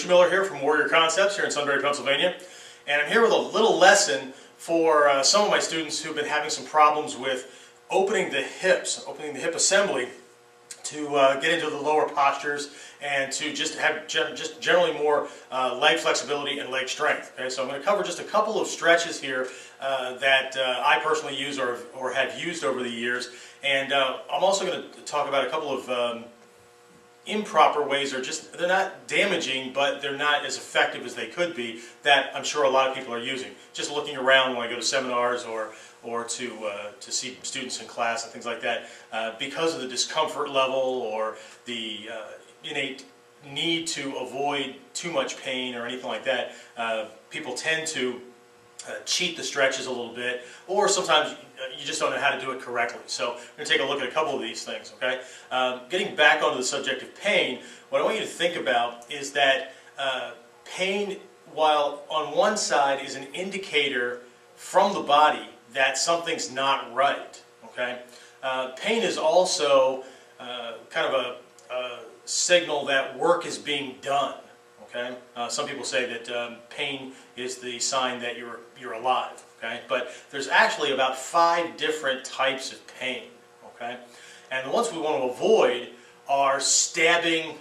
Miller here from Warrior Concepts here in Sunbury, Pennsylvania, and I'm here with a little lesson for some of my students who've been having some problems with opening the hips, opening the hip assembly to get into the lower postures and to just have generally more leg flexibility and leg strength. Okay, so I'm going to cover just a couple of stretches here that I personally use or have used over the years, and I'm also going to talk about a couple of improper ways, or just they're not damaging, but they're not as effective as they could be, that I'm sure a lot of people are using. Just looking around when I go to seminars or to see students in class and things like that, because of the discomfort level or the innate need to avoid too much pain or anything like that, people tend to cheat the stretches a little bit, or sometimes you just don't know how to do it correctly. So we're going to take a look at a couple of these things, okay? Getting back onto the subject of pain, what I want you to think about is that pain, while on one side is an indicator from the body that something's not right, okay? Pain is also kind of a signal that work is being done. Okay? Some people say that pain is the sign that you're alive. Okay? But there's actually about 5 different types of pain. Okay? And the ones we want to avoid are stabbing,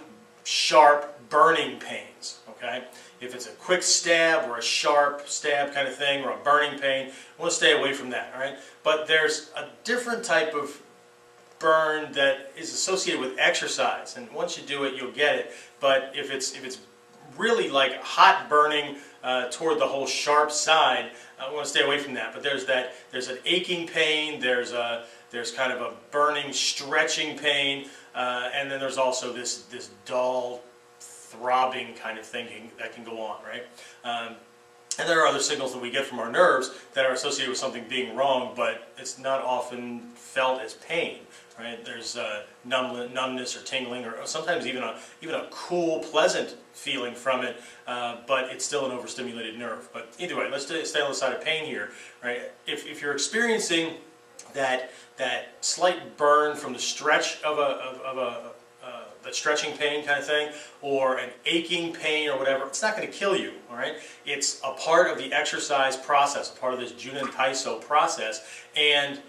sharp, burning pains. Okay? If it's a quick stab or a sharp stab kind of thing, or a burning pain, we want to stay away from that. All right? But there's a different type of burn that is associated with exercise, and once you do it, you'll get it. But if it's really like hot burning toward the whole sharp side, I want to stay away from that. But there's an aching pain, there's kind of a burning, stretching pain, and then there's also this dull, throbbing kind of thing that can go on, right? And there are other signals that we get from our nerves that are associated with something being wrong, but it's not often felt as pain, right? There's numbness or tingling, or sometimes even a cool, pleasant feeling from it, but it's still an overstimulated nerve. But either way, let's stay on the side of pain here, right? If you're experiencing that slight burn from the stretch of that stretching pain kind of thing, or an aching pain or whatever, it's not going to kill you, all right? It's a part of the exercise process, a part of this Junen Taiso process, and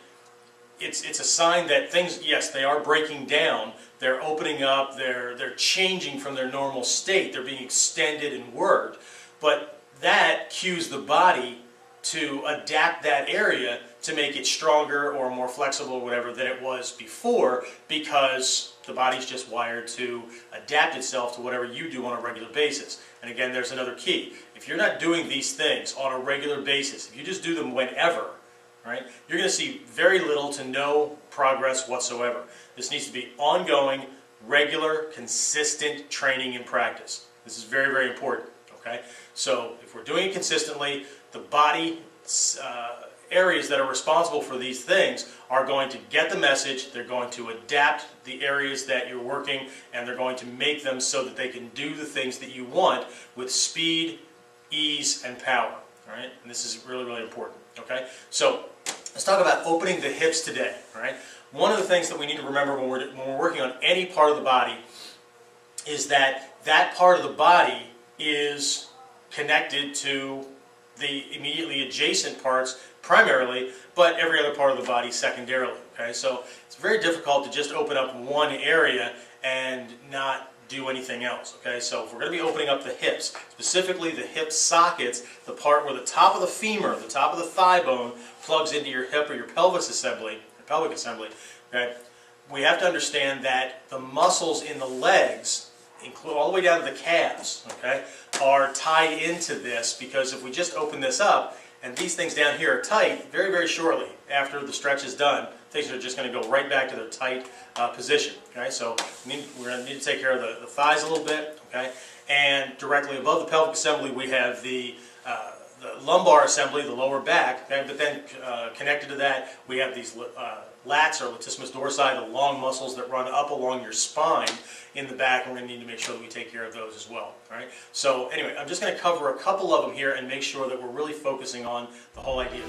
it's a sign that things, yes, they are breaking down, they're opening up, they're changing from their normal state, they're being extended and worked, but that cues the body to adapt that area to make it stronger or more flexible or whatever than it was before, because the body's just wired to adapt itself to whatever you do on a regular basis. And again, there's another key. If you're not doing these things on a regular basis, if you just do them whenever, right, you're going to see very little to no progress whatsoever. This needs to be ongoing, regular, consistent training and practice. This is very, very important. Okay? So if we're doing it consistently, the body areas that are responsible for these things are going to get the message, they're going to adapt the areas that you're working, and they're going to make them so that they can do the things that you want with speed, ease, and power. All right? And this is really, really important. Okay? So let's talk about opening the hips today. All right? One of the things that we need to remember when we're working on any part of the body is that that part of the body is connected to the immediately adjacent parts primarily, but every other part of the body secondarily. Okay, so it's very difficult to just open up one area and not do anything else. Okay, so if we're going to be opening up the hips, specifically the hip sockets, the part where the top of the femur, the top of the thigh bone plugs into your hip or your pelvic assembly, okay, we have to understand that the muscles in the legs, include all the way down to the calves, okay, are tied into this, because if we just open this up and these things down here are tight, very, very shortly after the stretch is done, things are just going to go right back to their tight position. Okay, so we're going to need to take care of the thighs a little bit. Okay, and directly above the pelvic assembly we have the lumbar assembly, the lower back. Okay, but then connected to that we have these lats, or latissimus dorsi, the long muscles that run up along your spine in the back, and we're going to need to make sure that we take care of those as well. All right. So anyway, I'm just going to cover a couple of them here and make sure that we're really focusing on the whole idea.